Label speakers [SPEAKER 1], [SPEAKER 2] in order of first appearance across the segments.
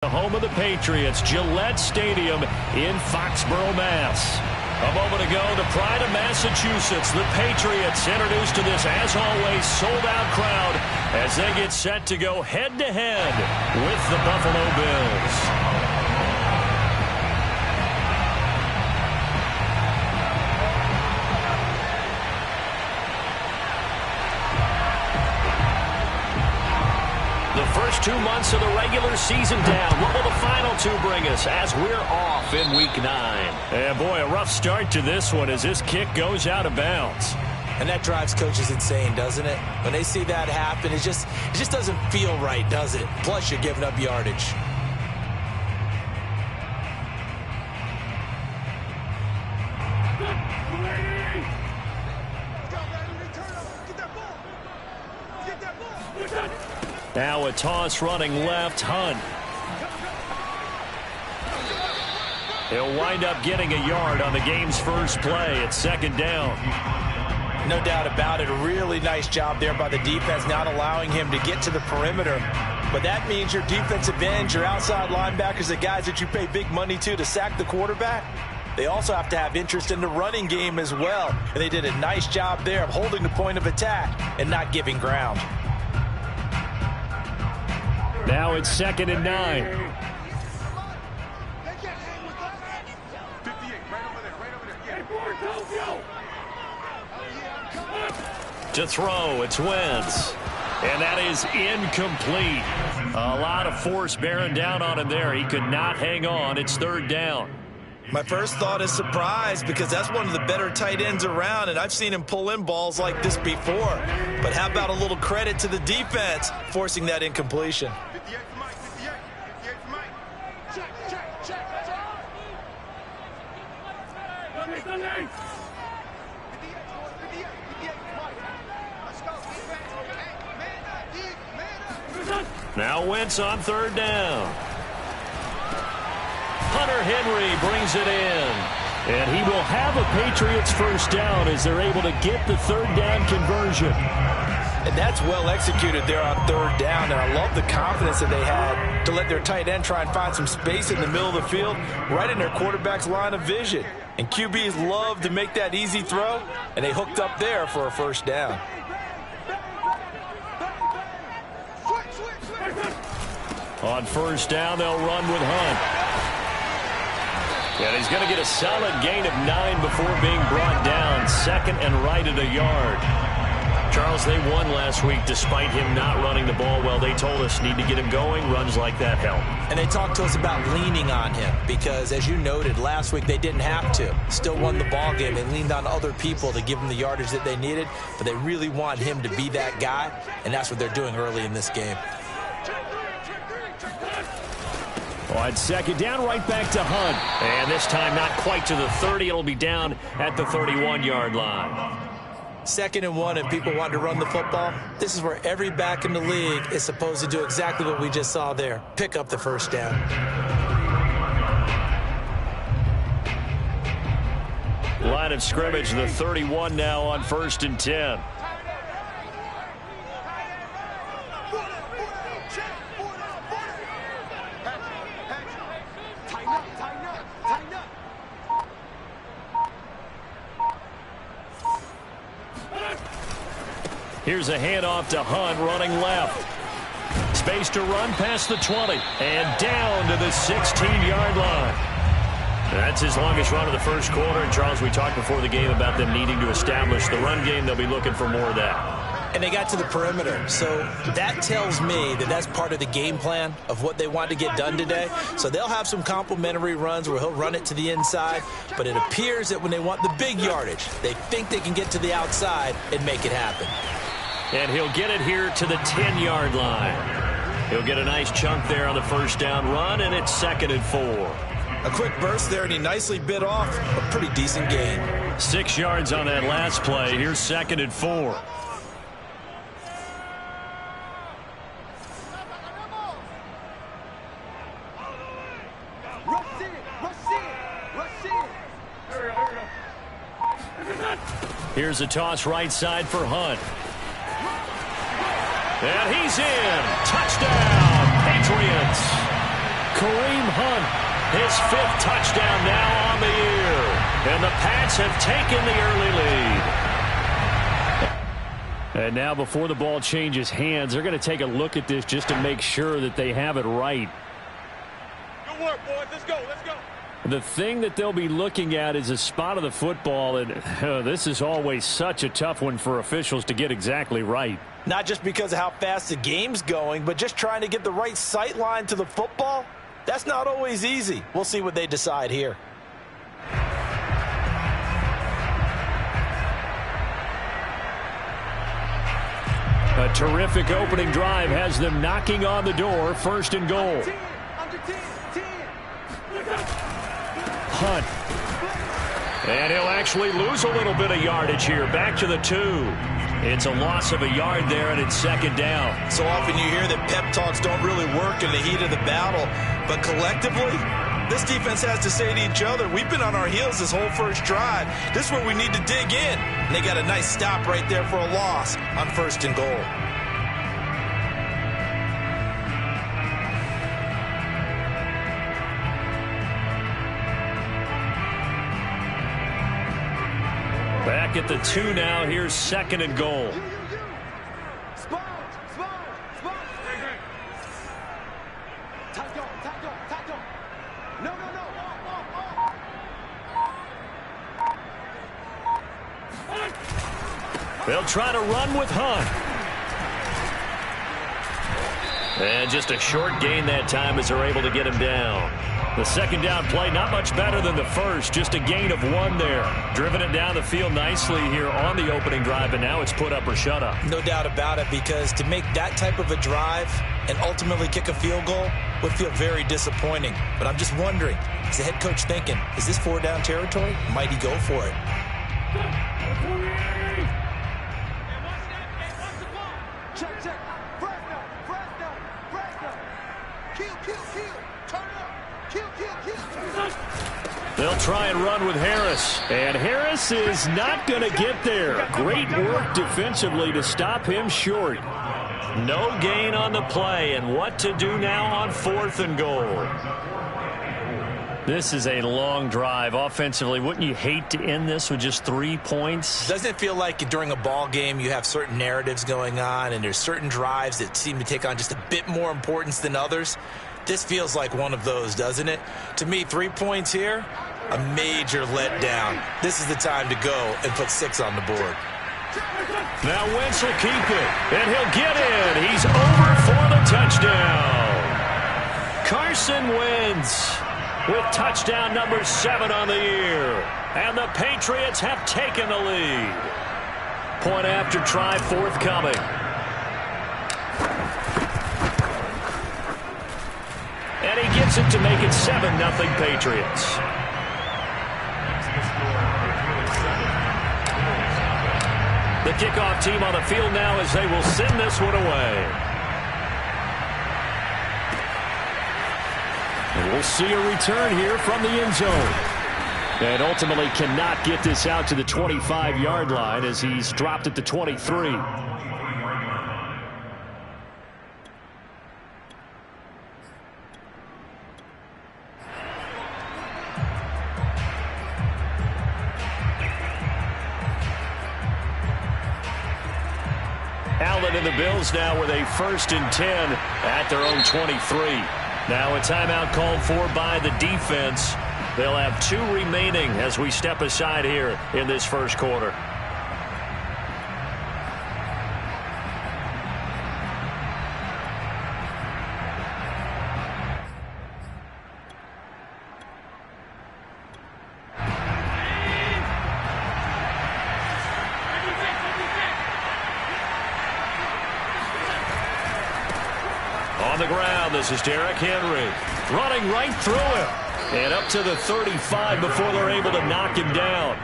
[SPEAKER 1] The home of the Patriots, Gillette Stadium in Foxborough, Mass. A moment ago, the pride of Massachusetts, the Patriots, introduced to this, as always, sold-out crowd as they get set to go head-to-head with the Buffalo Bills. The first 2 months of the regular season down. What will the final two bring us as we're off in Week 9? And boy, a rough start to this one as this kick goes out of bounds.
[SPEAKER 2] And that drives coaches insane, doesn't it? When they see that happen, it just doesn't feel right, does it? Plus, you're giving up yardage.
[SPEAKER 1] Now a toss running left, Hunt. He'll wind up getting a yard on the game's first play. It's second down.
[SPEAKER 2] No doubt about it. A really nice job there by the defense, not allowing him to get to the perimeter. But that means your defensive ends, your outside linebackers, the guys that you pay big money to sack the quarterback, they also have to have interest in the running game as well. And they did a nice job there of holding the point of attack and not giving ground.
[SPEAKER 1] Now it's 2nd and 9. To throw, it's Wentz. And that is incomplete. A lot of force bearing down on him there. He could not hang on. It's 3rd down.
[SPEAKER 2] My first thought is surprise, because that's one of the better tight ends around, and I've seen him pull in balls like this before. But how about a little credit to the defense forcing that incompletion?
[SPEAKER 1] Now Wentz on 3rd down. Hunter Henry brings it in. And he will have a Patriots first down as they're able to get the 3rd down conversion.
[SPEAKER 2] And that's well executed there on 3rd down. And I love the confidence that they had to let their tight end try and find some space in the middle of the field, right in their quarterback's line of vision. And QBs love to make that easy throw, and they hooked up there for a first down.
[SPEAKER 1] On 1st down, they'll run with Hunt. And he's going to get a solid gain of 9 before being brought down. 2nd and right at a yard. Charles, they won last week despite him not running the ball well. They told us need to get him going. Runs like that help.
[SPEAKER 2] And they talked to us about leaning on him because, as you noted, last week they didn't have to. Still won the ball game. They leaned on other people to give them the yardage that they needed, but they really want him to be that guy, and that's what they're doing early in this game.
[SPEAKER 1] On 2nd down, right back to Hunt. And this time not quite to the 30. It'll be down at the 31-yard line.
[SPEAKER 2] 2nd and 1, and people want to run the football. This is where every back in the league is supposed to do exactly what we just saw there. Pick up the first down.
[SPEAKER 1] Line of scrimmage, the 31 now on 1st and 10. Here's a handoff to Hunt, running left. Space to run past the 20 and down to the 16-yard line. That's his longest run of the first quarter. And, Charles, we talked before the game about them needing to establish the run game. They'll be looking for more of that.
[SPEAKER 2] And they got to the perimeter. So that tells me that that's part of the game plan of what they want to get done today. So they'll have some complimentary runs where he'll run it to the inside. But it appears that when they want the big yardage, they think they can get to the outside and make it happen.
[SPEAKER 1] And he'll get it here to the 10-yard line. He'll get a nice chunk there on the first down run, and it's 2nd and 4.
[SPEAKER 2] A quick burst there, and he nicely bit off a pretty decent gain.
[SPEAKER 1] 6 yards on that last play. Here's 2nd and 4. Here's a toss right side for Hunt. And he's in. Touchdown, Patriots. Kareem Hunt, his 5th touchdown now on the year. And the Pats have taken the early lead. And now before the ball changes hands, they're going to take a look at this just to make sure that they have it right.
[SPEAKER 3] Good work, boys. Let's go. Let's go.
[SPEAKER 1] The thing that they'll be looking at is a spot of the football, and this is always such a tough one for officials to get exactly right.
[SPEAKER 2] Not just because of how fast the game's going, but just trying to get the right sight line to the football. That's not always easy. We'll see what they decide here.
[SPEAKER 1] A terrific opening drive has them knocking on the door. 1st and goal. Hunt. And he'll actually lose a little bit of yardage here. Back to the 2. It's a loss of a yard there, and it's 2nd down.
[SPEAKER 2] So often you hear that pep talks don't really work in the heat of the battle. But collectively, this defense has to say to each other, we've been on our heels this whole first drive. This is where we need to dig in. And they got a nice stop right there for a loss on 1st and goal.
[SPEAKER 1] Back at the 2 now. Here's 2nd and goal. They'll try to run with Hunt. And just a short gain that time as they're able to get him down. The 2nd down play, not much better than the first. Just a gain of 1 there. Driven it down the field nicely here on the opening drive, and now it's put up or shut up.
[SPEAKER 2] No doubt about it, because to make that type of a drive and ultimately kick a field goal would feel very disappointing. But I'm just wondering, is the head coach thinking, is this 4-down territory? Might he go for it?
[SPEAKER 1] They'll try and run with Harris. And Harris is not going to get there. Great work defensively to stop him short. No gain on the play. And what to do now on 4th and goal? This is a long drive offensively. Wouldn't you hate to end this with just 3 points?
[SPEAKER 2] Doesn't it feel like during a ball game you have certain narratives going on and there's certain drives that seem to take on just a bit more importance than others? This feels like one of those, doesn't it? To me, 3 points here, a major letdown. This is the time to go and put 6 on the board.
[SPEAKER 1] Now Wentz will keep it, and he'll get in. He's over for the touchdown. Carson Wentz with touchdown number 7 on the year. And the Patriots have taken the lead. Point after try forthcoming. And he gets it to make it 7-0 Patriots. The kickoff team on the field now as they will send this one away. And we'll see a return here from the end zone. And ultimately cannot get this out to the 25-yard line as he's dropped at the 23. Allen and the Bills now with a 1st and 10 at their own 23. Now a timeout called for by the defense. They'll have 2 remaining as we step aside here in this first quarter. On the ground, this is Derrick Henry running right through him. And up to the 35 before they're able to knock him down.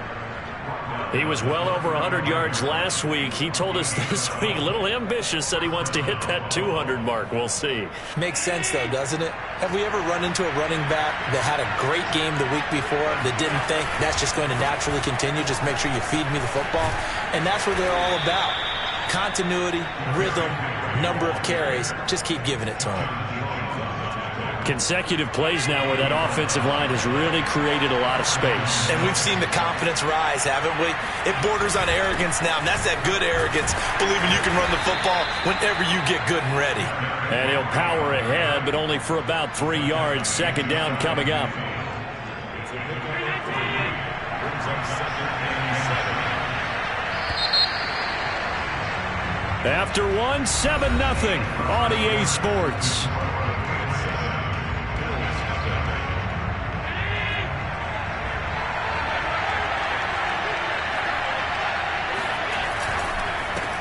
[SPEAKER 1] He was well over 100 yards last week. He told us this week, a little ambitious, said he wants to hit that 200 mark. We'll see.
[SPEAKER 2] Makes sense, though, doesn't it? Have we ever run into a running back that had a great game the week before that didn't think that's just going to naturally continue? Just make sure you feed me the football. And that's what they're all about. Continuity, rhythm, number of carries. Just keep giving it to him.
[SPEAKER 1] Consecutive plays now where that offensive line has really created a lot of space.
[SPEAKER 2] And we've seen the confidence rise, haven't we? It borders on arrogance now, and that's that good arrogance, believing you can run the football whenever you get good and ready.
[SPEAKER 1] And he'll power ahead, but only for about 3 yards. Second down coming up. After one, 7-0 on EA Sports.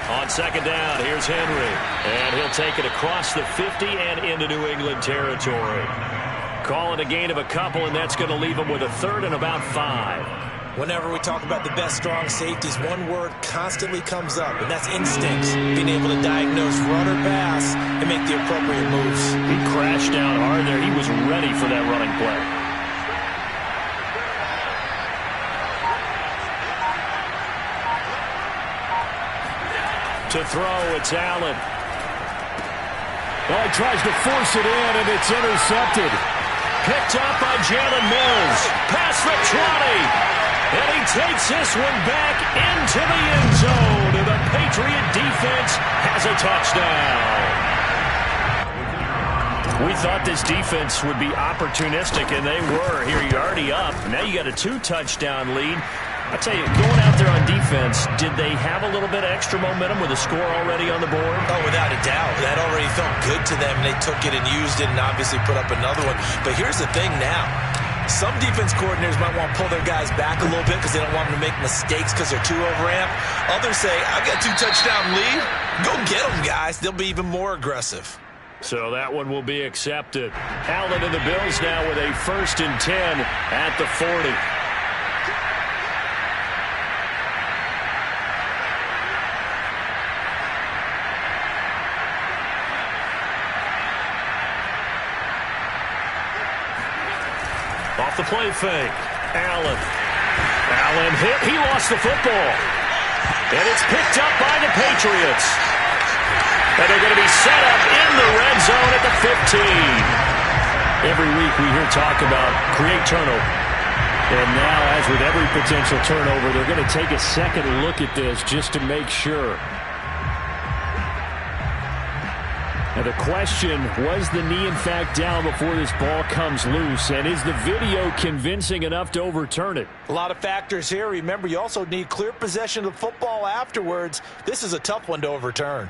[SPEAKER 1] On second down, here's Henry. And he'll take it across the 50 and into New England territory. Calling a gain of a couple, and that's going to leave him with a third and about 5.
[SPEAKER 2] Whenever we talk about the best strong safeties, one word constantly comes up, and that's instincts. Being able to diagnose run or pass and make the appropriate moves.
[SPEAKER 1] He crashed down hard there. He was ready for that running play. To throw, it's Allen.
[SPEAKER 4] Well, he tries to force it in, and it's intercepted.
[SPEAKER 1] Picked up by Jalen Mills. Pass for 20. And he takes this one back into the end zone. And the Patriot defense has a touchdown. We thought this defense would be opportunistic, and they were. Here you're already up. Now you got a 2-touchdown lead. I tell you, going out there on defense, did they have a little bit of extra momentum with a score already on the board?
[SPEAKER 2] Oh, without a doubt. That already felt good to them. They took it and used it and obviously put up another one. But here's the thing now. Some defense coordinators might want to pull their guys back a little bit because they don't want them to make mistakes because they're too overamped. Others say, I've got a 2-touchdown lead. Go get them, guys. They'll be even more aggressive.
[SPEAKER 1] So that one will be accepted. Allen and the Bills now with a 1st and 10 at the 40. Off the play fake. Allen. Allen hit. He lost the football. And it's picked up by the Patriots. And they're going to be set up in the red zone at the 15. Every week we hear talk about create turnover. And now, as with every potential turnover, they're going to take a second look at this just to make sure. Now the question, was the knee in fact down before this ball comes loose? And is the video convincing enough to overturn it?
[SPEAKER 2] A lot of factors here. Remember, you also need clear possession of the football afterwards. This is a tough one to overturn.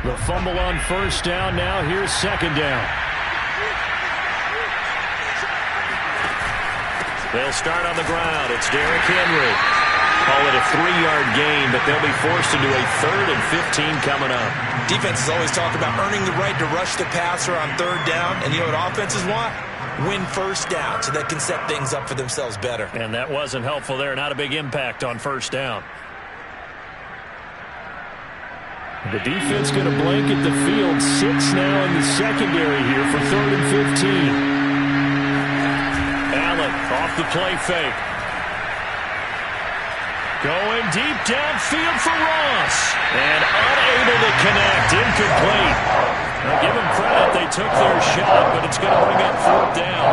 [SPEAKER 1] The fumble on 1st down. Now here's 2nd down. They'll start on the ground. It's Derrick Henry. Call it a 3-yard gain, but they'll be forced into a 3rd and 15 coming up.
[SPEAKER 2] Defenses always talk about earning the right to rush the passer on 3rd down. And you know what offenses want? Win 1st down so they can set things up for themselves better.
[SPEAKER 1] And that wasn't helpful there. Not a big impact on 1st down. The defense going to blanket the field. 6 now in the secondary here for 3rd and 15. Allen off the play fake. Going deep downfield for Ross. And unable to connect. Incomplete. Now give them credit. They took their shot, but it's going to bring up 4th down.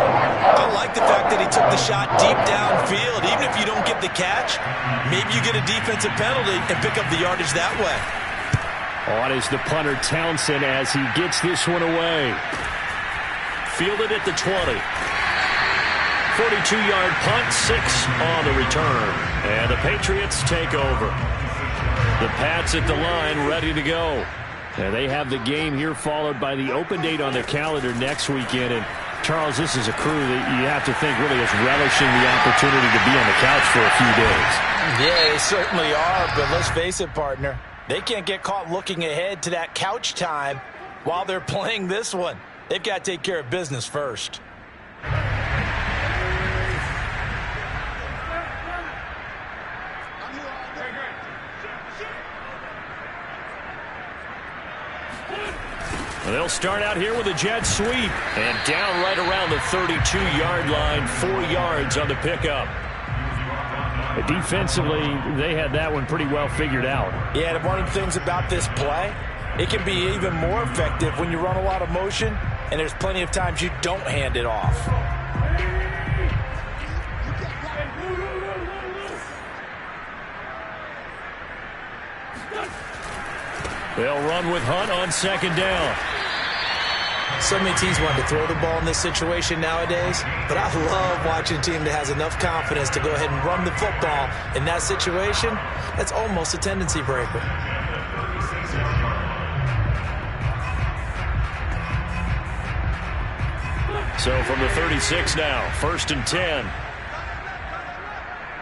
[SPEAKER 2] I like the fact that he took the shot deep downfield. Even if you don't get the catch, maybe you get a defensive penalty and pick up the yardage that way.
[SPEAKER 1] On is the punter Townsend as he gets this one away. Fielded at the 20. 42-yard punt, 6 on the return. And the Patriots take over. The Pats at the line, ready to go. And they have the game here followed by the open date on their calendar next weekend. And Charles, this is a crew that you have to think really is relishing the opportunity to be on the couch for a few days.
[SPEAKER 2] Yeah, they certainly are, but let's face it, partner. They can't get caught looking ahead to that couch time while they're playing this one. They've got to take care of business first.
[SPEAKER 1] They'll start out here with a jet sweep. And down right around the 32-yard line, 4 yards on the pickup. Defensively, they had that one pretty well figured out.
[SPEAKER 2] Yeah, and one of the things about this play, it can be even more effective when you run a lot of motion, and there's plenty of times you don't hand it off.
[SPEAKER 1] They'll run with Hunt on 2nd down.
[SPEAKER 2] So many teams want to throw the ball in this situation nowadays, but I love watching a team that has enough confidence to go ahead and run the football. In that situation, that's almost a tendency breaker.
[SPEAKER 1] So from the 36 now, 1st and 10.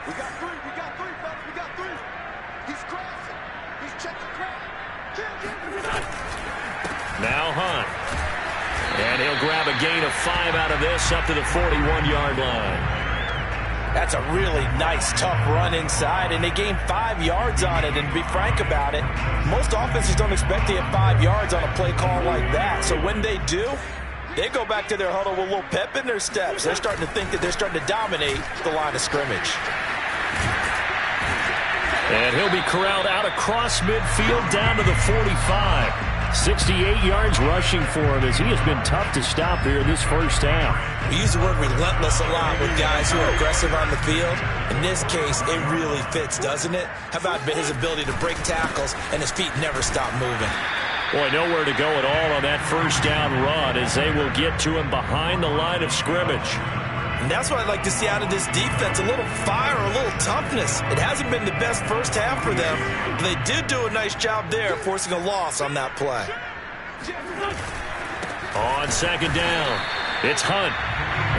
[SPEAKER 3] We got 3, fellas, we got 3. He's crossing. He's checking crowd.
[SPEAKER 1] Now Hunt. And he'll grab a gain of 5 out of this up to the 41-yard line.
[SPEAKER 2] That's a really nice, tough run inside, and they gained 5 yards on it. And to be frank about it, most offenses don't expect to get 5 yards on a play call like that. So when they do, they go back to their huddle with a little pep in their steps. They're starting to think that they're starting to dominate the line of scrimmage.
[SPEAKER 1] And he'll be corralled out across midfield down to the 45. 68 yards rushing for him as he has been tough to stop here in this first half.
[SPEAKER 2] We use the word relentless a lot with guys who are aggressive on the field. In this case, it really fits, doesn't it? How about his ability to break tackles and his feet never stop moving?
[SPEAKER 1] Boy, nowhere to go at all on that first down run as they will get to him behind the line of scrimmage.
[SPEAKER 2] And that's what I'd like to see out of this defense, a little fire, a little toughness. It hasn't been the best first half for them, but they did do a nice job there forcing a loss on that play.
[SPEAKER 1] On 2nd down, it's Hunt.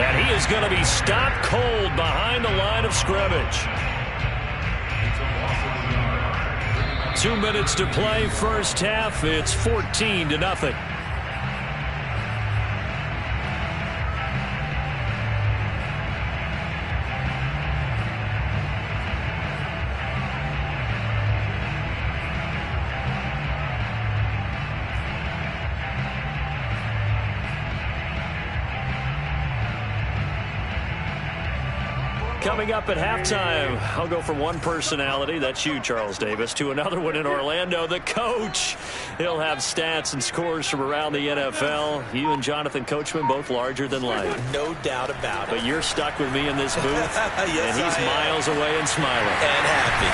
[SPEAKER 1] And he is going to be stopped cold behind the line of scrimmage. 2 minutes to play first half. It's 14-0. Coming up at halftime, I'll go from one personality, that's you, Charles Davis, to another one in Orlando, the coach. He'll have stats and scores from around the NFL. You and Jonathan Coachman, both larger than life.
[SPEAKER 2] No doubt about it.
[SPEAKER 1] But you're stuck with me in this booth,
[SPEAKER 2] yes,
[SPEAKER 1] and he's miles away and smiling.
[SPEAKER 2] And happy.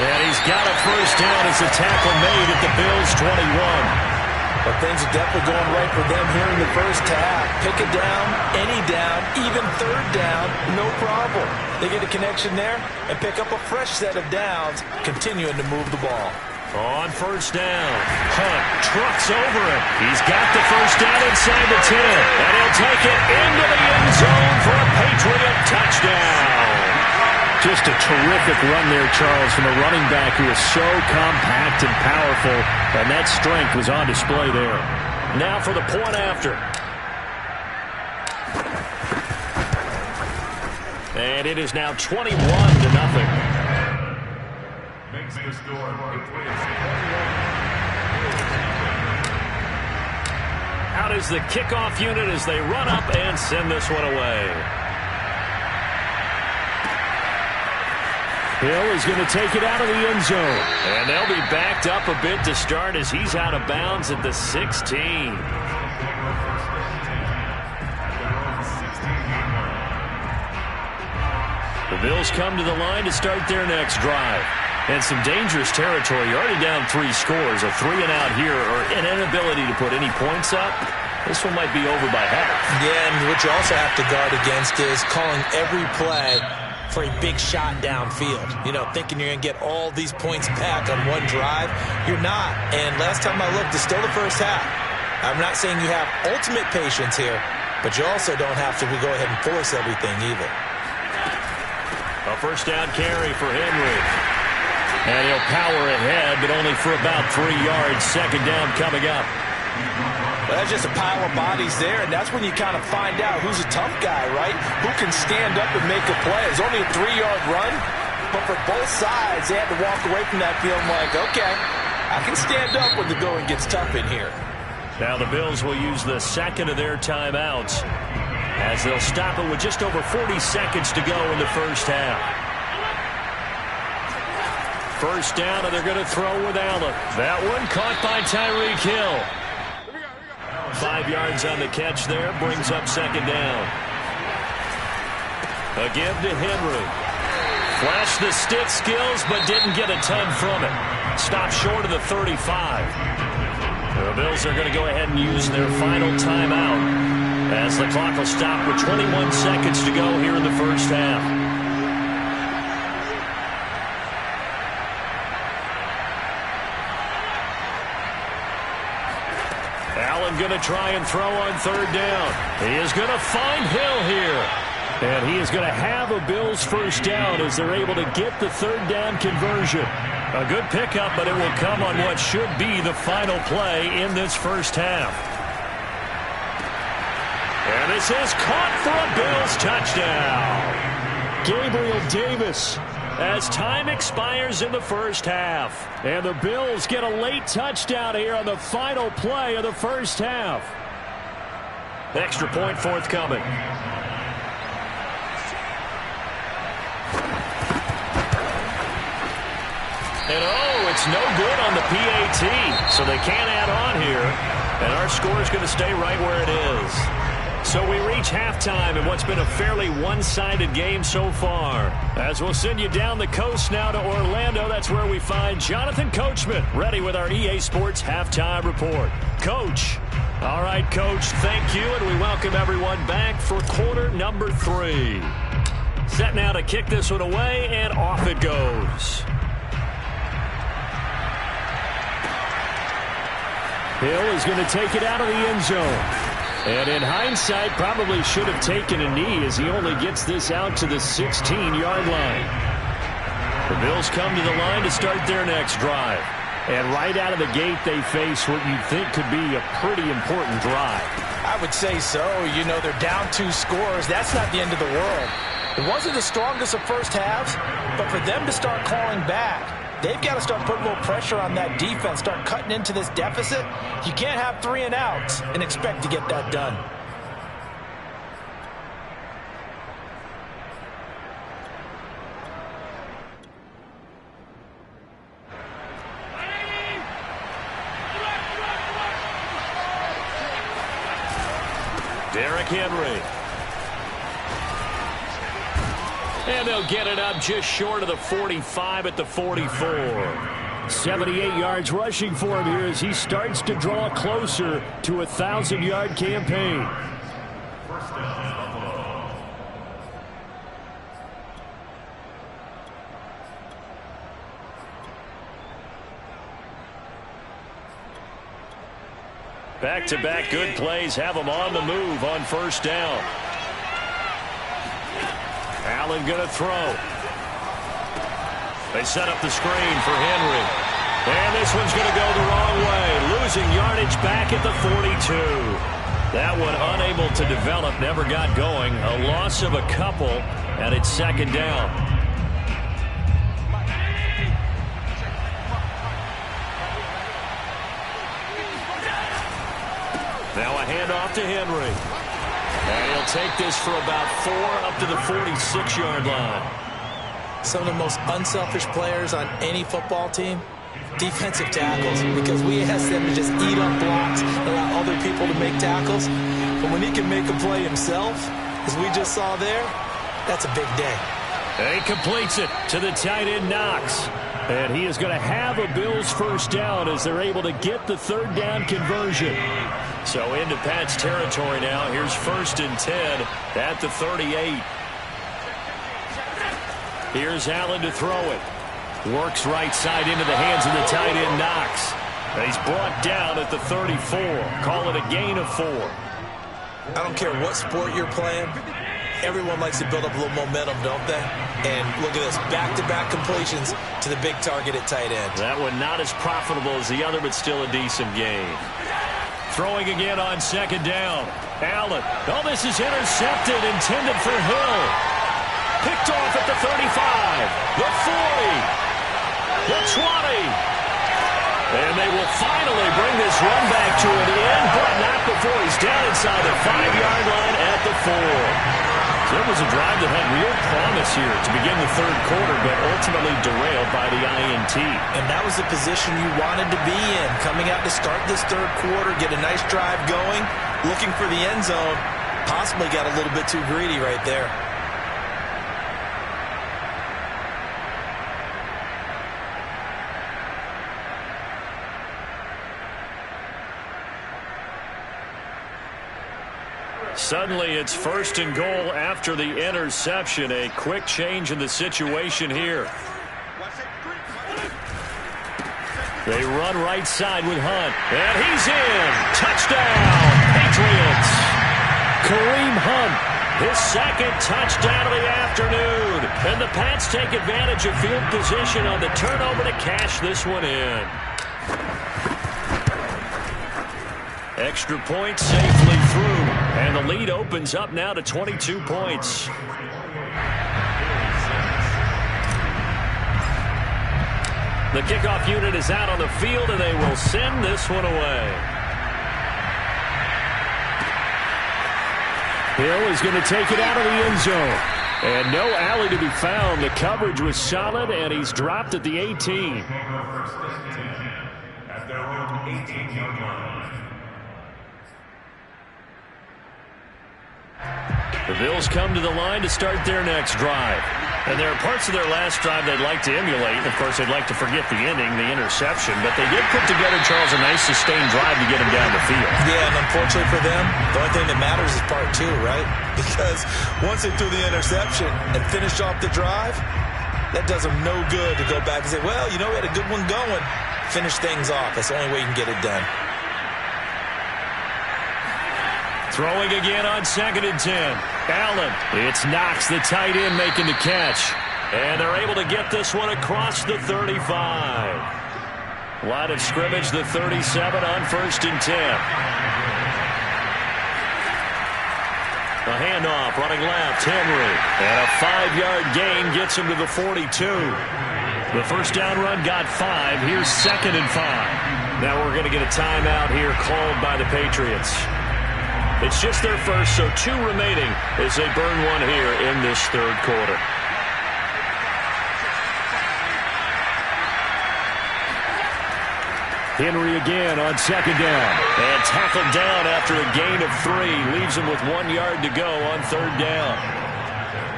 [SPEAKER 1] And he's got a first down as the tackle made at the Bills' 21.
[SPEAKER 2] But things are definitely going right for them here in the first half. Pick a down, any down, even 3rd down, no problem. They get a connection there and pick up a fresh set of downs, continuing to move the ball.
[SPEAKER 1] On first down, Hunt trucks over it. He's got the first down inside the 10, and he'll take it into the end zone for a Patriot touchdown. Just a terrific run there, Charles, from a running back who is so compact and powerful, and that strength was on display there. Now for the point after. And it is now 21-0.
[SPEAKER 5] makes the score Patriots 21.
[SPEAKER 1] Out is the kickoff unit as they run up and send this one away. Hill is going to take it out of the end zone. And they'll be backed up a bit to start as he's out of bounds at the 16. The Bills come to the line to start their next drive. And some dangerous territory. You're already down 3 scores. A 3-and-out here or an inability to put any points up. This one might be over by half.
[SPEAKER 2] Yeah, and what you also have to guard against is calling every play for a big shot downfield. You know, thinking you're going to get all these points back on one drive. You're not. And last time I looked, it's still the first half. I'm not saying you have ultimate patience here, but you also don't have to go ahead and force everything either.
[SPEAKER 1] A first down carry for Henry. And he'll power ahead, but only for about 3 yards. Second down coming up.
[SPEAKER 2] Well, that's just a pile of bodies there, and that's when you kind of find out who's a tough guy, right? Who can stand up and make a play. It's only a 3-yard run, but for both sides, they had to walk away from that feeling like, okay, I can stand up when the going gets tough in here.
[SPEAKER 1] Now the Bills will use the second of their timeouts as they'll stop it with just over 40 seconds to go in the first half. First down, and they're going to throw with Allen. That one caught by Tyreek Hill. 5 yards on the catch there, brings up second down. A give to Henry. Flashed the stick skills, but didn't get a ton from it. Stopped short of the 35. The Bills are going to go ahead and use their final timeout as the clock will stop with 21 seconds to go here in the first half. Allen going to try and throw on third down. He is going to find Hill here. And he is going to have a Bills first down as they're able to get the third down conversion. A good pickup, but it will come on what should be the final play in this first half. And this is caught for a Bills touchdown. Gabriel Davis as time expires in the first half. And the Bills get a late touchdown here on the final play of the first half. Extra point forthcoming. And oh, it's no good on the PAT, so they can't add on here. And our score is going to stay right where it is. So we reach halftime in what's been a fairly one-sided game so far. As we'll send you down the coast now to Orlando, that's where we find Jonathan Coachman, ready with our EA Sports Halftime Report. Coach. All right, Coach, thank you, and we welcome everyone back for quarter number 3. Set now to kick this one away, and off it goes. Hill is going to take it out of the end zone. And in hindsight, probably should have taken a knee as he only gets this out to the 16-yard line. The Bills come to the line to start their next drive. And right out of the gate, they face what you'd think could be a pretty important drive.
[SPEAKER 2] I would say so. You know, they're down 2 scores. That's not the end of the world. It wasn't the strongest of first halves, but for them to start clawing back, they've got to start putting a little pressure on that defense, start cutting into this deficit. You can't have 3-and-outs and expect to get that done.
[SPEAKER 1] Derrick Henry. And they'll get it up just short of the 45 at the 44. 78 yards rushing for him here as he starts to draw closer to a 1,000-yard campaign. Back-to-back good plays have them on the move on first down. Allen going to throw. They set up the screen for Henry. And this one's going to go the wrong way. Losing yardage back at the 42. That one unable to develop, never got going. A loss of a couple, and it's second down. Now a handoff to Henry. And he'll take this for about 4 up to the 46-yard line.
[SPEAKER 2] Some of the most unselfish players on any football team, defensive tackles, because we ask them to just eat up blocks and allow other people to make tackles. But when he can make a play himself, as we just saw there, that's a big day.
[SPEAKER 1] And he completes it to the tight end, Knox. And he is going to have a Bills first down as they're able to get the third down conversion. So into Pat's territory now. Here's 1st and 10 at the 38. Here's Allen to throw it. Works right side into the hands of the tight end, Knox. And he's brought down at the 34. Call it a gain of 4.
[SPEAKER 2] I don't care what sport you're playing. Everyone likes to build up a little momentum, don't they? And look at this, back-to-back completions to the big target at tight end.
[SPEAKER 1] That one not as profitable as the other, but still a decent gain. Throwing again on 2nd down. Allen. Oh, this is intercepted, intended for Hill. Picked off at the 35, the 40, the 20. And they will finally bring this run back to an end, but not before he's down inside the 5-yard line at the 4. So it was a drive that had real promise here to begin the third quarter, but ultimately derailed by the INT.
[SPEAKER 2] And that was the position you wanted to be in, coming out to start this third quarter, get a nice drive going, looking for the end zone. Possibly got a little bit too greedy right there.
[SPEAKER 1] Suddenly it's 1st and goal after the interception. A quick change in the situation here. They run right side with Hunt. And he's in. Touchdown, Patriots. Kareem Hunt, his 2nd touchdown of the afternoon. And the Pats take advantage of field position on the turnover to cash this one in. Extra point safely through. And the lead opens up now to 22 points. The kickoff unit is out on the field, and they will send this one away. Hill is going to take it out of the end zone. And no alley to be found. The coverage was solid, and he's dropped at the 18.
[SPEAKER 5] At their own 18-yard line.
[SPEAKER 1] The Bills come to the line to start their next drive. And there are parts of their last drive they'd like to emulate. Of course, they'd like to forget the ending, the interception. But they did put together, Charles, a nice sustained drive to get him down the field.
[SPEAKER 2] Yeah, and unfortunately for them, the only thing that matters is part 2, right? Because once they threw the interception and finished off the drive, that does them no good to go back and say, well, you know, we had a good one going. Finish things off. That's the only way you can get it done.
[SPEAKER 1] Throwing again on 2nd and 10. Allen. It's Knox, the tight end, making the catch. And they're able to get this one across the 35. Line of scrimmage, the 37 on 1st and 10. A handoff, running left, Henry. And a 5-yard gain gets him to the 42. The first down run got 5. Here's 2nd and 5. Now we're going to get a timeout here called by the Patriots. It's just their first, so 2 remaining as they burn one here in this third quarter. Henry again on 2nd down. And tackled down after a gain of 3. Leaves him with 1 yard to go on 3rd down.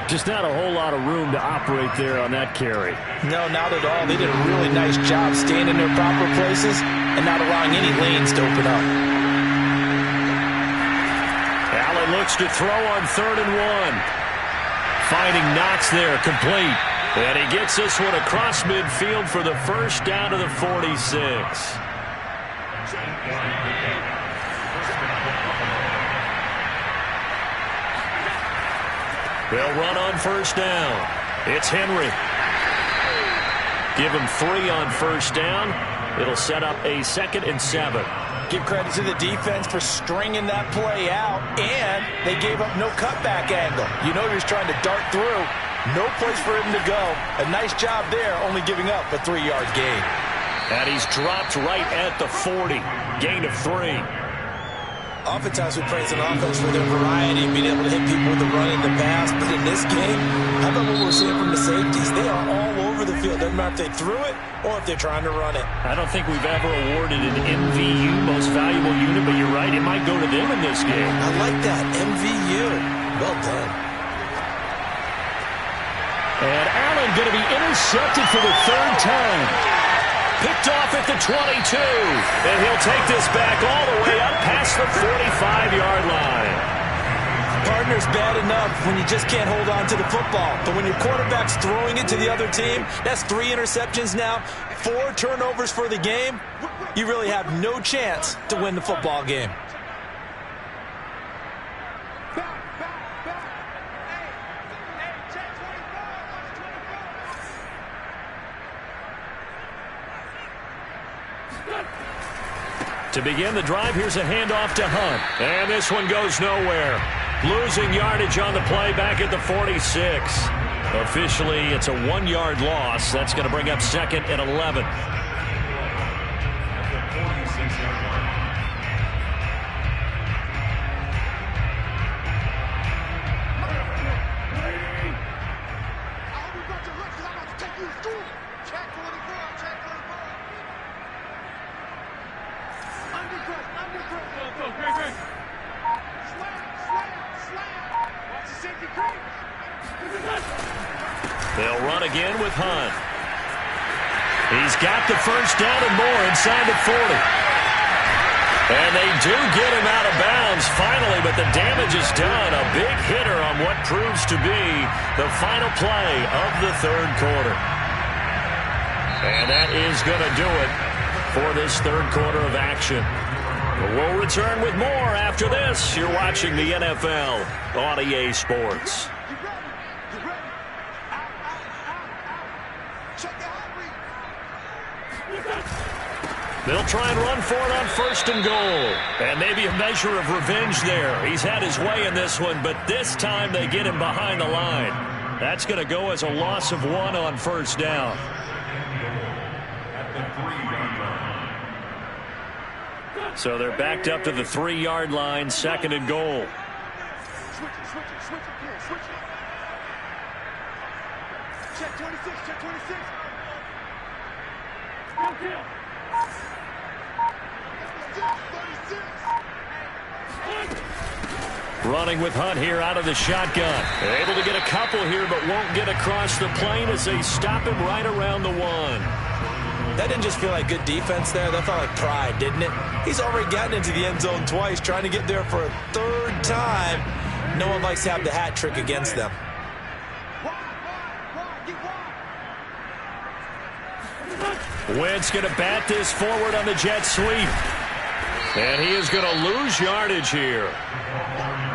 [SPEAKER 1] Just not a whole lot of room to operate there on that carry.
[SPEAKER 2] No, not at all. They did a really nice job staying in their proper places and not allowing any lanes to open up.
[SPEAKER 1] Allen looks to throw on 3rd and 1. Finding Knox there, complete. And he gets this one across midfield for the first down to the 46. They'll run on 1st down. It's Henry. Give him 3 on 1st down. It'll set up a 2nd and 7.
[SPEAKER 2] Give credit to the defense for stringing that play out, and they gave up no cutback angle. You know he was trying to dart through. No place for him to go. A nice job there, only giving up a 3-yard gain.
[SPEAKER 1] And he's dropped right at the 40. Gain of 3.
[SPEAKER 2] Oftentimes we praise an offense for their variety, being able to hit people with the run and the pass. But in this game, how about what we're seeing from the safeties? They are all over the field. Doesn't matter if they threw it or if they're trying to run it.
[SPEAKER 1] I don't think we've ever awarded an MVU, most valuable unit, but you're right, it might go to them in this game.
[SPEAKER 2] I like that, MVU. Well done.
[SPEAKER 1] And Allen going to be intercepted for the third time. Picked off at the 22. And he'll take this back all the way up past the 45-yard line.
[SPEAKER 2] Partner's bad enough when you just can't hold on to the football. But when your quarterback's throwing it to the other team, that's 3 interceptions now, 4 turnovers for the game. You really have no chance to win the football game.
[SPEAKER 1] To begin the drive, here's a handoff to Hunt. And this one goes nowhere. Losing yardage on the play back at the 46. Officially, it's a 1-yard loss. That's going to bring up second and 11. They'll run again with Hunt. He's got the first down and more inside the 40. And they do get him out of bounds finally, but the damage is done. A big hitter on what proves to be the final play of the third quarter. And that is going to do it for this third quarter of action. We'll return with more after this. You're watching the NFL on EA Sports. They'll try and run for it on first and goal. And maybe a measure of revenge there. He's had his way in this one, but this time they get him behind the line. That's going to go as a loss of 1 on first down. So they're backed up to the 3-yard line, second and goal.
[SPEAKER 3] Switch it. Check 26, check 26.
[SPEAKER 1] Running with Hunt here out of the shotgun. They're able to get a couple here, but won't get across the plane as they stop him right around the 1.
[SPEAKER 2] That didn't just feel like good defense there. That felt like pride, didn't it? He's already gotten into the end zone twice, trying to get there for a 3rd time. No one likes to have the hat trick against them.
[SPEAKER 1] Wentz going to bat this forward on the jet sweep. And he is going to lose yardage here.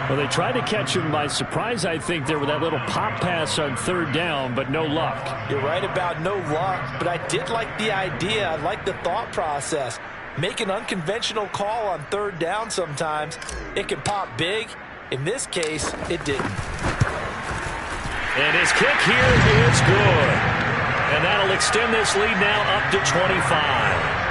[SPEAKER 4] Well, they tried to catch him by surprise, I think, there with that little pop pass on 3rd down, but no luck.
[SPEAKER 2] You're right about no luck, but I did like the idea. I like the thought process. Make an unconventional call on 3rd down sometimes. It can pop big. In this case, it didn't.
[SPEAKER 1] And his kick here is good. And that'll extend this lead now up to 25.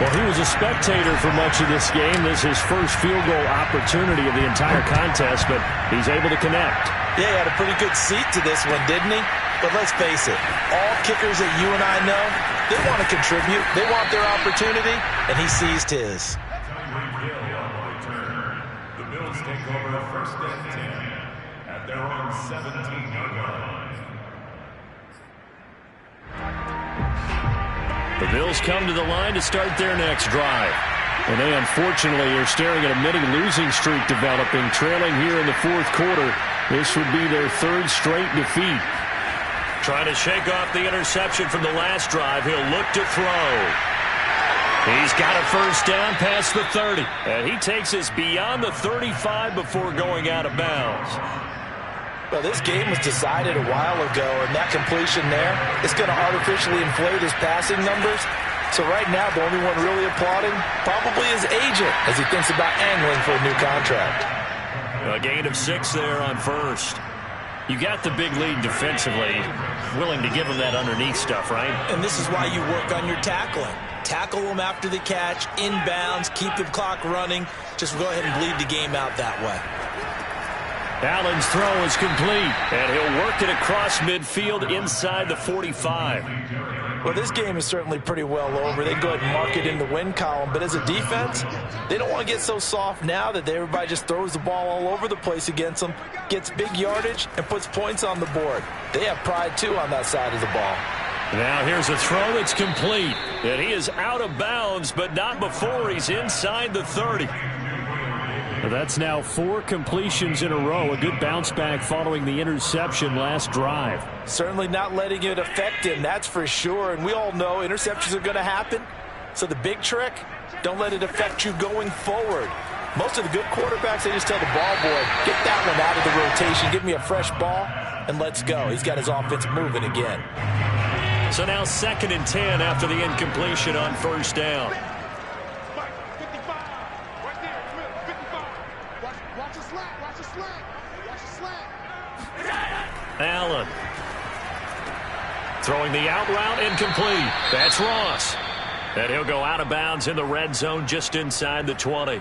[SPEAKER 4] Well, he was a spectator for much of this game. This is his first field goal opportunity of the entire contest, but he's able to connect.
[SPEAKER 2] Yeah, he had a pretty good seat to this one, didn't he? But let's face it, all kickers that you and I know, they want to contribute. They want their opportunity, and he seized his.
[SPEAKER 5] The Bills take over first and 10 at their own 17-yard line.
[SPEAKER 1] The Bills come to the line to start their next drive.
[SPEAKER 4] And they unfortunately are staring at a mini losing streak developing, trailing here in the 4th quarter. This would be their 3rd straight defeat.
[SPEAKER 1] Trying to shake off the interception from the last drive. He'll look to throw. He's got a first down past the 30. And he takes us beyond the 35 before going out of bounds.
[SPEAKER 2] Well, this game was decided a while ago, and that completion there is going to artificially inflate his passing numbers. So right now, the only one really applauding probably his agent as he thinks about angling for a new contract.
[SPEAKER 1] A gain of 6 there on first. You got the big lead defensively, willing to give him that underneath stuff, right?
[SPEAKER 2] And this is why you work on your tackling. Tackle them after the catch, inbounds, keep the clock running. Just go ahead and bleed the game out that way.
[SPEAKER 1] Allen's throw is complete, and he'll work it across midfield inside the 45.
[SPEAKER 2] Well, this game is certainly pretty well over. They go ahead and mark it in the win column. But as a defense, they don't want to get so soft now that everybody just throws the ball all over the place against them, gets big yardage, and puts points on the board. They have pride, too, on that side of the ball.
[SPEAKER 1] Now here's a throw that's complete. And he is out of bounds, but not before he's inside the 30.
[SPEAKER 4] That's now 4 completions in a row. A good bounce back following the interception last drive.
[SPEAKER 2] Certainly not letting it affect him, that's for sure. And we all know interceptions are going to happen. So the big trick, don't let it affect you going forward. Most of the good quarterbacks, they just tell the ball boy, get that one out of the rotation, give me a fresh ball, and let's go. He's got his offense moving again.
[SPEAKER 1] So now 2nd and 10 after the incompletion on first down. Allen throwing the out route, incomplete. That's Ross. And he'll go out of bounds in the red zone just inside the 20.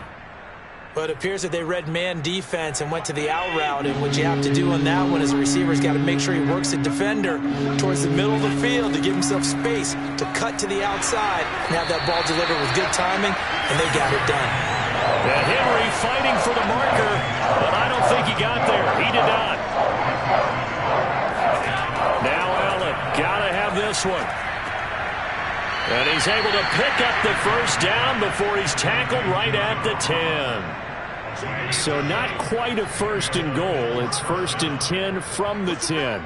[SPEAKER 2] But it appears that they read man defense and went to the out route. And what you have to do on that one as a receiver's got to make sure he works the defender towards the middle of the field to give himself space to cut to the outside and have that ball delivered with good timing, and they got it done.
[SPEAKER 1] And Henry fighting for the marker, but I don't think he got there. He did not. Now Allen, gotta have this one. And he's able to pick up the first down before he's tackled right at the 10.
[SPEAKER 4] So not quite a 1st and goal. It's 1st and 10 from the 10.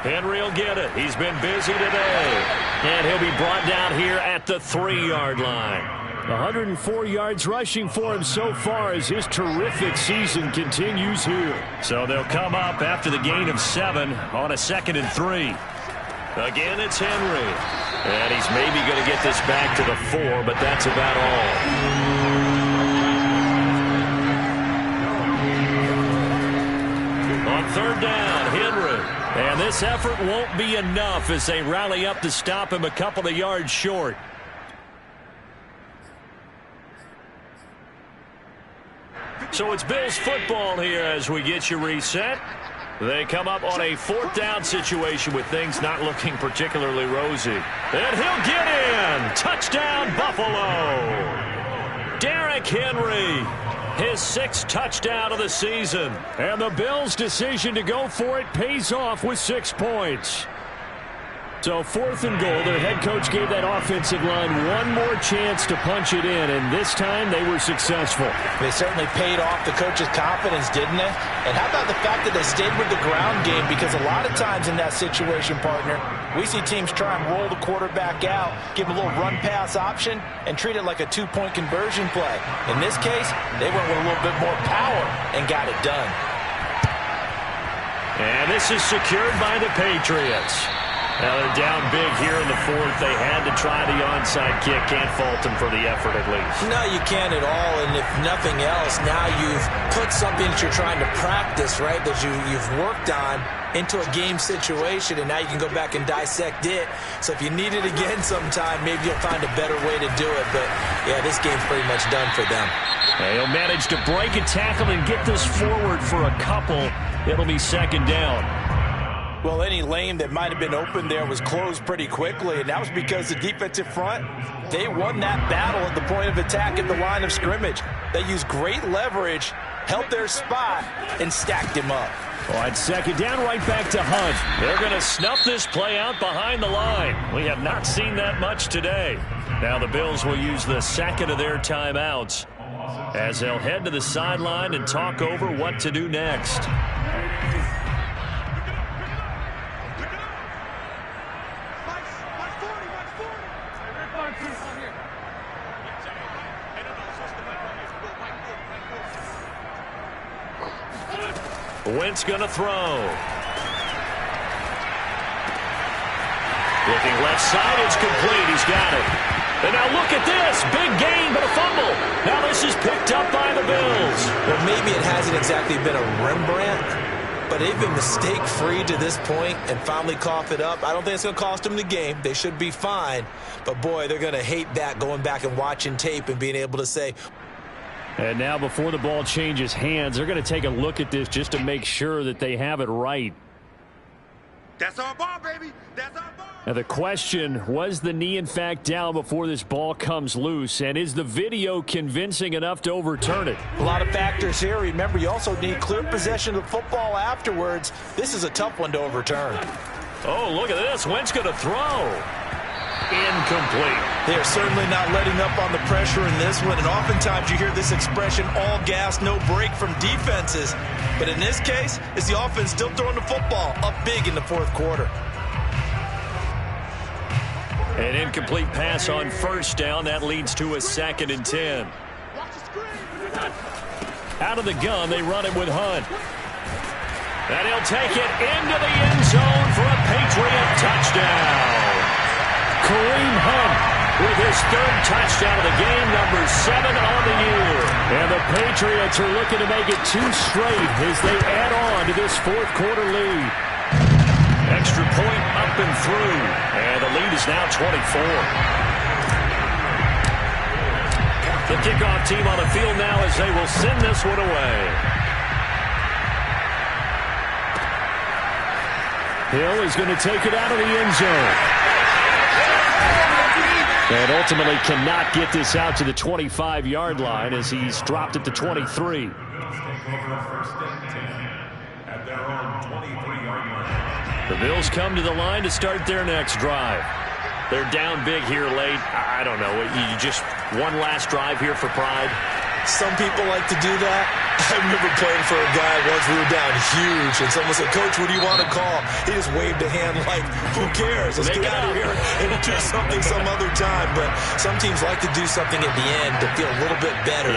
[SPEAKER 1] Henry will get it. He's been busy today. And he'll be brought down here at the 3-yard line.
[SPEAKER 4] 104 yards rushing for him so far as his terrific season continues here.
[SPEAKER 1] So they'll come up after the gain of 7 on a 2nd and 3. Again, it's Henry. And he's maybe going to get this back to the 4, but that's about all. On 3rd down, Henry. And this effort won't be enough as they rally up to stop him a couple of yards short. So it's Bills football here as we get you reset. They come up on a 4th down situation with things not looking particularly rosy. And he'll get in. Touchdown, Buffalo. Derrick Henry, his 6th touchdown of the season.
[SPEAKER 4] And the Bills' decision to go for it pays off with 6 points. So 4th and goal, their head coach gave that offensive line one more chance to punch it in, and this time they were successful.
[SPEAKER 2] They certainly paid off the coach's confidence, didn't they? And how about the fact that they stayed with the ground game? Because a lot of times in that situation, partner, we see teams try and roll the quarterback out, give him a little run-pass option, and treat it like a 2-point conversion play. In this case, they went with a little bit more power and got it done.
[SPEAKER 1] And this is secured by the Patriots. Now they're down big here in the 4th. They had to try the onside kick. Can't fault them for the effort at least.
[SPEAKER 2] No, you can't at all. And if nothing else, now you've put something that you're trying to practice, right, that you've worked on into a game situation, and now you can go back and dissect it. So if you need it again sometime, maybe you'll find a better way to do it. But, yeah, this game's pretty much done for them.
[SPEAKER 1] He'll manage to break a tackle and get this forward for a couple. It'll be 2nd down.
[SPEAKER 2] Well, any lane that might have been open there was closed pretty quickly, and that was because the defensive front, they won that battle at the point of attack at the line of scrimmage. They used great leverage, held their spot, and stacked him up.
[SPEAKER 4] Well, it's 2nd down, right back to Hunt.
[SPEAKER 1] They're going to snuff this play out behind the line. We have not seen that much today. Now the Bills will use the 2nd of their timeouts as they'll head to the sideline and talk over what to do next. Wentz going to throw. Looking left side, it's complete. He's got it. And now look at this. Big gain, but a fumble. Now this is picked up by the Bills.
[SPEAKER 2] Well, maybe it hasn't exactly been a Rembrandt, But they've been mistake-free to this point and finally cough it up. I don't think it's going to cost them the game. They should be fine. But, boy, they're going to hate that going back and watching tape and being able to say.
[SPEAKER 4] And now before the ball changes hands, they're going to take a look at this just to make sure that they have it right.
[SPEAKER 3] That's our ball, baby. That's our ball.
[SPEAKER 4] Now the question, was the knee in fact down before this ball comes loose? And is the video convincing enough to overturn it?
[SPEAKER 2] A lot of factors here. Remember, you also need clear possession of the football afterwards. This is a tough one to overturn.
[SPEAKER 1] Oh, look at this. Wentz going to throw. Incomplete.
[SPEAKER 2] They're certainly not letting up on the pressure in this one, and oftentimes you hear this expression, all gas, no break from defenses. But in this case, it's the offense still throwing the football up big in the fourth quarter.
[SPEAKER 1] An incomplete pass on first down. That leads to a 2nd and 10. Out of the gun, they run it with Hunt. And he'll take it into the end zone for a Patriot touchdown. Kareem Hunt with his 3rd touchdown of the game, number 7 on the year. And the Patriots are looking to make it 2 straight as they add on to this fourth quarter lead. Extra point up and through. And the lead is now 24. The kickoff team on the field now as they will send this one away.
[SPEAKER 4] Hill is going to take it out of the end zone. And ultimately cannot get this out to the 25-yard line as he's dropped it to 23. The Bills come to the line to start their next drive. They're down big here late. I don't know. You just one last drive here for pride.
[SPEAKER 2] Some people like to do that. I remember playing for a guy once. We were down huge, and someone said, "Coach, what do you want to call?" He just waved a hand like, "Who cares? Let's get out of here and do something some other time." But some teams like to do something at the end to feel a little bit better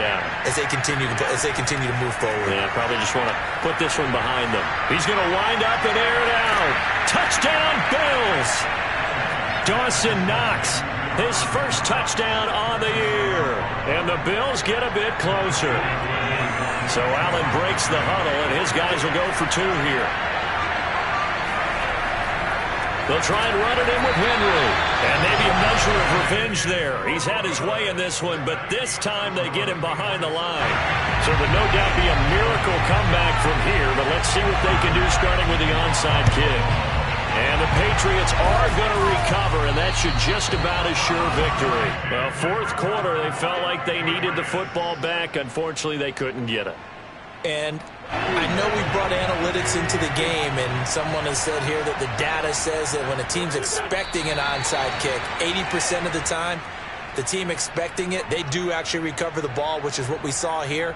[SPEAKER 2] as they continue to move forward.
[SPEAKER 1] Yeah, probably just want to put this one behind them. He's going to wind up and air it out. Touchdown, Bills! Dawson Knox, his first touchdown on the year. And the Bills get a bit closer. So Allen breaks the huddle, and his guys will go for 2 here. They'll try and run it in with Henry. And maybe a measure of revenge there. He's had his way in this one, but this time they get him behind the line. So there no doubt be a miracle comeback from here, but let's see what they can do starting with the onside kick. And the Patriots are going to recover, and that should just about assure victory. Well, fourth quarter, they felt like they needed the football back. Unfortunately, they couldn't get it.
[SPEAKER 2] And I know we brought analytics into the game, and someone has said here that the data says that when a team's expecting an onside kick, 80% of the time, the team expecting it, they do actually recover the ball, which is what we saw here.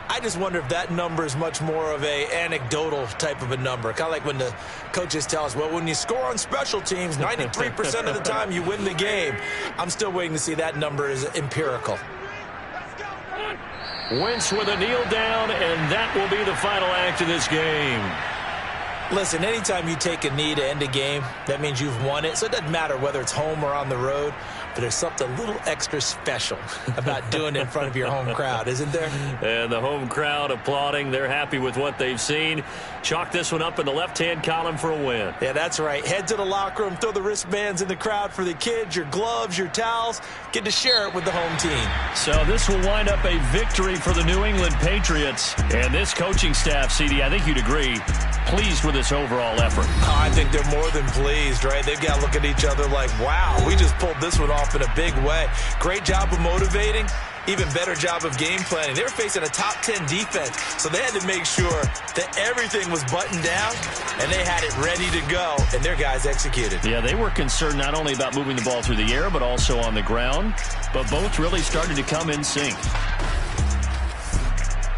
[SPEAKER 2] I just wonder if that number is much more of a anecdotal type of a number. Kind of like when the coaches tell us, well, when you score on special teams, 93% of the time you win the game. I'm still waiting to see that number is empirical.
[SPEAKER 1] Wentz with a kneel down, and that will be the final act of this game.
[SPEAKER 2] Listen, anytime you take a knee to end a game, that means you've won it. So it doesn't matter whether it's home or on the road, but there's something a little extra special about doing it in front of your home crowd, isn't there?
[SPEAKER 1] And the home crowd applauding. They're happy with what they've seen. Chalk this one up in the left-hand column for a win.
[SPEAKER 2] Yeah, that's right. Head to the locker room, throw the wristbands in the crowd for the kids, your gloves, your towels. Get to share it with the home team.
[SPEAKER 1] So this will wind up a victory for the New England Patriots. And this coaching staff, CD, I think you'd agree, pleased with this overall effort.
[SPEAKER 2] Oh, I think they're more than pleased, right? They've got to look at each other like, wow, we just pulled this one off in a big way. Great job of motivating. Even better job of game planning. They were facing a top 10 defense, so they had to make sure that everything was buttoned down, and they had it ready to go, and their guys executed.
[SPEAKER 1] Yeah, they were concerned not only about moving the ball through the air, but also on the ground, but both really started to come in sync.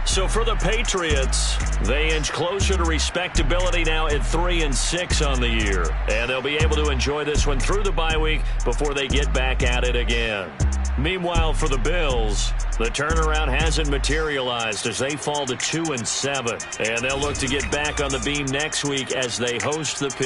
[SPEAKER 1] So for the Patriots, they inch closer to respectability now at 3-6 on the year. And they'll be able to enjoy this one through the bye week before they get back at it again. Meanwhile, for the Bills, the turnaround hasn't materialized as they fall to 2-7. And they'll look to get back on the beam next week as they host the Pittsburgh.